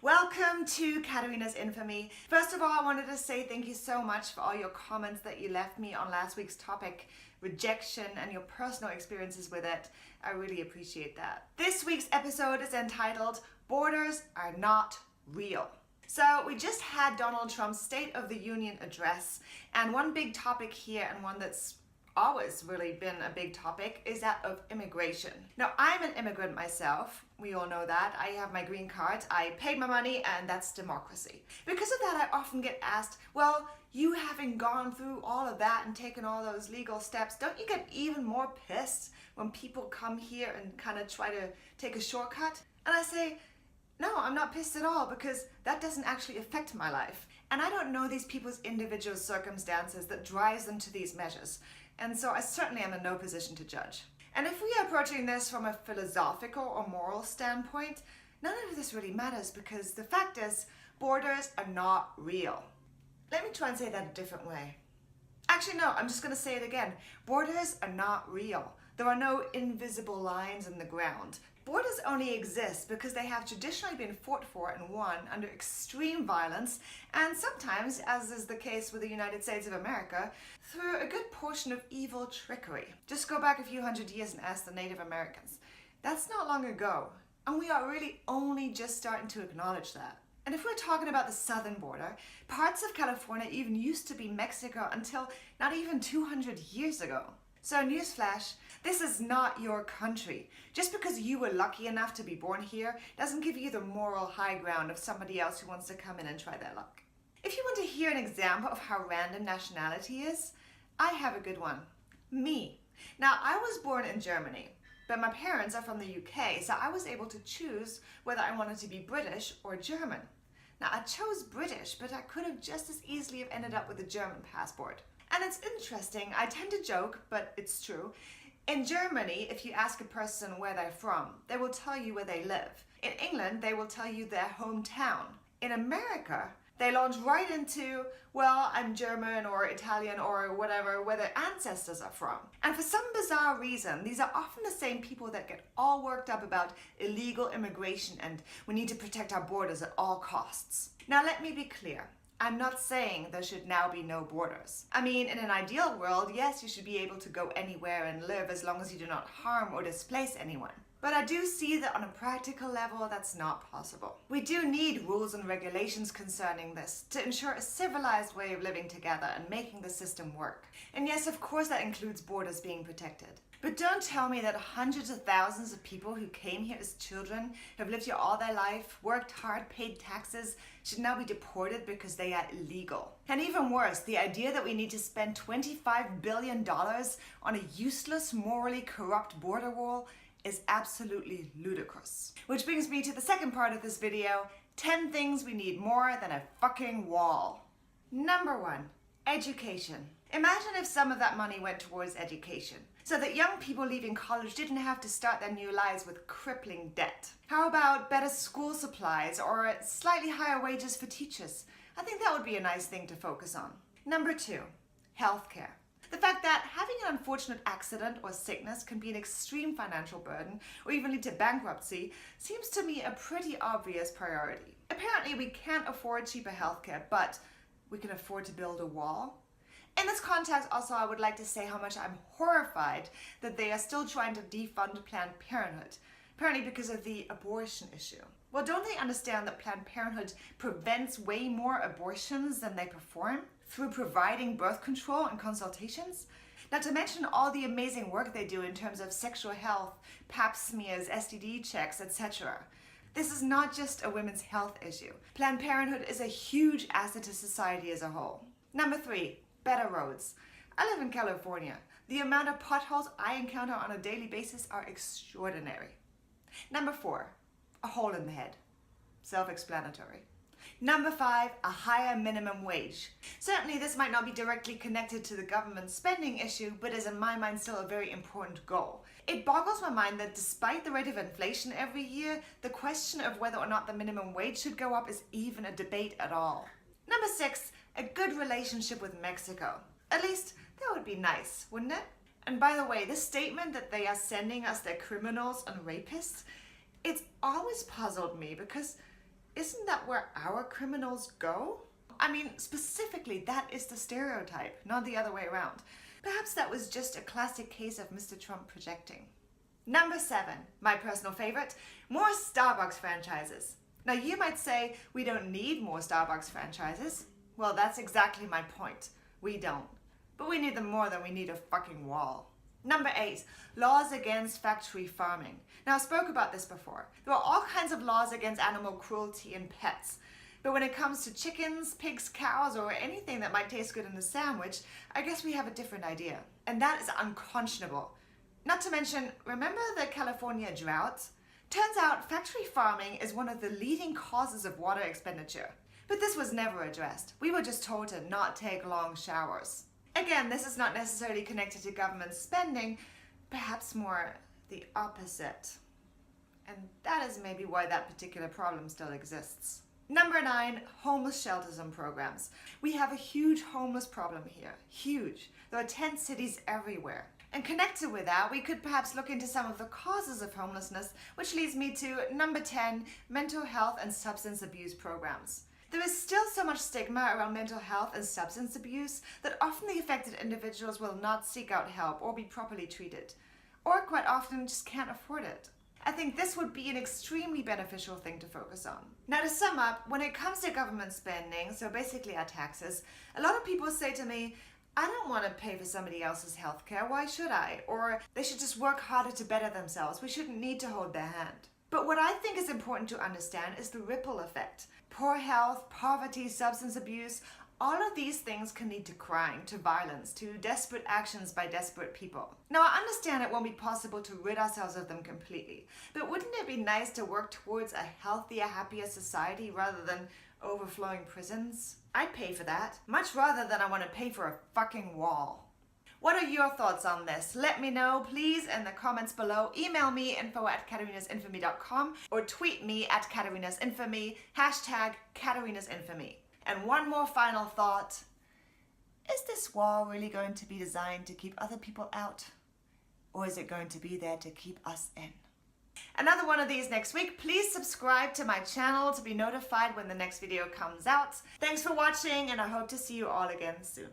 Welcome to Katarina's Infamy. First of all, I wanted to say thank you so much for all your comments that you left me on last week's topic, rejection, and your personal experiences with it. I really appreciate that. This week's episode is entitled, Borders Are Not Real. So we just had Donald Trump's State of the Union address, and one big topic here, and one that's always really been a big topic, is that of immigration. Now, I'm an immigrant myself. We all know that. I have my green card, I paid my money, and that's democracy. Because of that, I often get asked, well, you having gone through all of that and taken all those legal steps, don't you get even more pissed when people come here and kind of try to take a shortcut? And I say, no, I'm not pissed at all, because that doesn't actually affect my life. And I don't know these people's individual circumstances that drives them to these measures. And so I certainly am in no position to judge. And if we are approaching this from a philosophical or moral standpoint, none of this really matters, because the fact is, borders are not real. Let me try and say that a different way. Actually, no, I'm just going to say it again. Borders are not real. There are no invisible lines in the ground. Borders only exist because they have traditionally been fought for and won under extreme violence, and sometimes, as is the case with the United States of America, through a good portion of evil trickery. Just go back a few hundred years and ask the Native Americans. That's not long ago, and we are really only just starting to acknowledge that. And if we're talking about the southern border, parts of California even used to be Mexico until not even 200 years ago. So newsflash, this is not your country. Just because you were lucky enough to be born here doesn't give you the moral high ground of somebody else who wants to come in and try their luck. If you want to hear an example of how random nationality is, I have a good one. Me. Now, I was born in Germany, but my parents are from the UK, so I was able to choose whether I wanted to be British or German. Now, I chose British, but I could have just as easily have ended up with a German passport. And it's interesting, I tend to joke, but it's true. In Germany, if you ask a person where they're from, they will tell you where they live. In England, they will tell you their hometown. In America, they launch right into, well, I'm German or Italian or whatever, where their ancestors are from. And for some bizarre reason, these are often the same people that get all worked up about illegal immigration and we need to protect our borders at all costs. Now, let me be clear. I'm not saying there should now be no borders. I mean, in an ideal world, yes, you should be able to go anywhere and live as long as you do not harm or displace anyone. But I do see that on a practical level, that's not possible. We do need rules and regulations concerning this to ensure a civilized way of living together and making the system work. And yes, of course, that includes borders being protected. But don't tell me that hundreds of thousands of people who came here as children, have lived here all their life, worked hard, paid taxes, should now be deported because they are illegal. And even worse, the idea that we need to spend $25 billion on a useless, morally corrupt border wall is absolutely ludicrous. Which brings me to the second part of this video, 10 things we need more than a fucking wall. Number 1, education. Imagine if some of that money went towards education, so that young people leaving college didn't have to start their new lives with crippling debt. How about better school supplies or slightly higher wages for teachers? I think that would be a nice thing to focus on. Number 2, healthcare. The fact that having an unfortunate accident or sickness can be an extreme financial burden or even lead to bankruptcy seems to me a pretty obvious priority. Apparently we can't afford cheaper healthcare, but we can afford to build a wall. In this context, also, I would like to say how much I'm horrified that they are still trying to defund Planned Parenthood, apparently because of the abortion issue. Well, don't they understand that Planned Parenthood prevents way more abortions than they perform through providing birth control and consultations? Not to mention all the amazing work they do in terms of sexual health, pap smears, STD checks, etc. This is not just a women's health issue. Planned Parenthood is a huge asset to society as a whole. Number 3, better roads. I live in California. The amount of potholes I encounter on a daily basis are extraordinary. Number 4, a hole in the head. Self-explanatory. Number 5, a higher minimum wage. Certainly this might not be directly connected to the government spending issue, but is in my mind still a very important goal. It boggles my mind that despite the rate of inflation every year, the question of whether or not the minimum wage should go up is even a debate at all. Number 6, a good relationship with Mexico. At least that would be nice, wouldn't it? And by the way, this statement that they are sending us their criminals and rapists, it's always puzzled me because isn't that where our criminals go? I mean, specifically, that is the stereotype, not the other way around. Perhaps that was just a classic case of Mr. Trump projecting. Number 7, my personal favorite, more Starbucks franchises. Now you might say we don't need more Starbucks franchises. Well, that's exactly my point. We don't. But we need them more than we need a fucking wall. Number 8, laws against factory farming. Now I spoke about this before. There are all kinds of laws against animal cruelty and pets. But when it comes to chickens, pigs, cows, or anything that might taste good in a sandwich, I guess we have a different idea. And that is unconscionable. Not to mention, remember the California drought? Turns out factory farming is one of the leading causes of water expenditure. But this was never addressed. We were just told to not take long showers. Again, this is not necessarily connected to government spending, perhaps more the opposite. And that is maybe why that particular problem still exists. Number 9, homeless shelters and programs. We have a huge homeless problem here. Huge. There are tent cities everywhere. And connected with that, we could perhaps look into some of the causes of homelessness, which leads me to number 10, mental health and substance abuse programs. There is still so much stigma around mental health and substance abuse that often the affected individuals will not seek out help or be properly treated, or quite often just can't afford it. I think this would be an extremely beneficial thing to focus on. Now to sum up, when it comes to government spending, so basically our taxes, a lot of people say to me, I don't want to pay for somebody else's healthcare, why should I? Or they should just work harder to better themselves, we shouldn't need to hold their hand. But what I think is important to understand is the ripple effect. Poor health, poverty, substance abuse, all of these things can lead to crime, to violence, to desperate actions by desperate people. Now I understand it won't be possible to rid ourselves of them completely, but wouldn't it be nice to work towards a healthier, happier society rather than overflowing prisons? I'd pay for that, much rather than I want to pay for a fucking wall. What are your thoughts on this? Let me know, please, in the comments below. Email me, info@katarinasinfamy.com, or tweet me at katarinasinfamy, #katarinasinfamy. And one more final thought. Is this wall really going to be designed to keep other people out? Or is it going to be there to keep us in? Another one of these next week. Please subscribe to my channel to be notified when the next video comes out. Thanks for watching, and I hope to see you all again soon.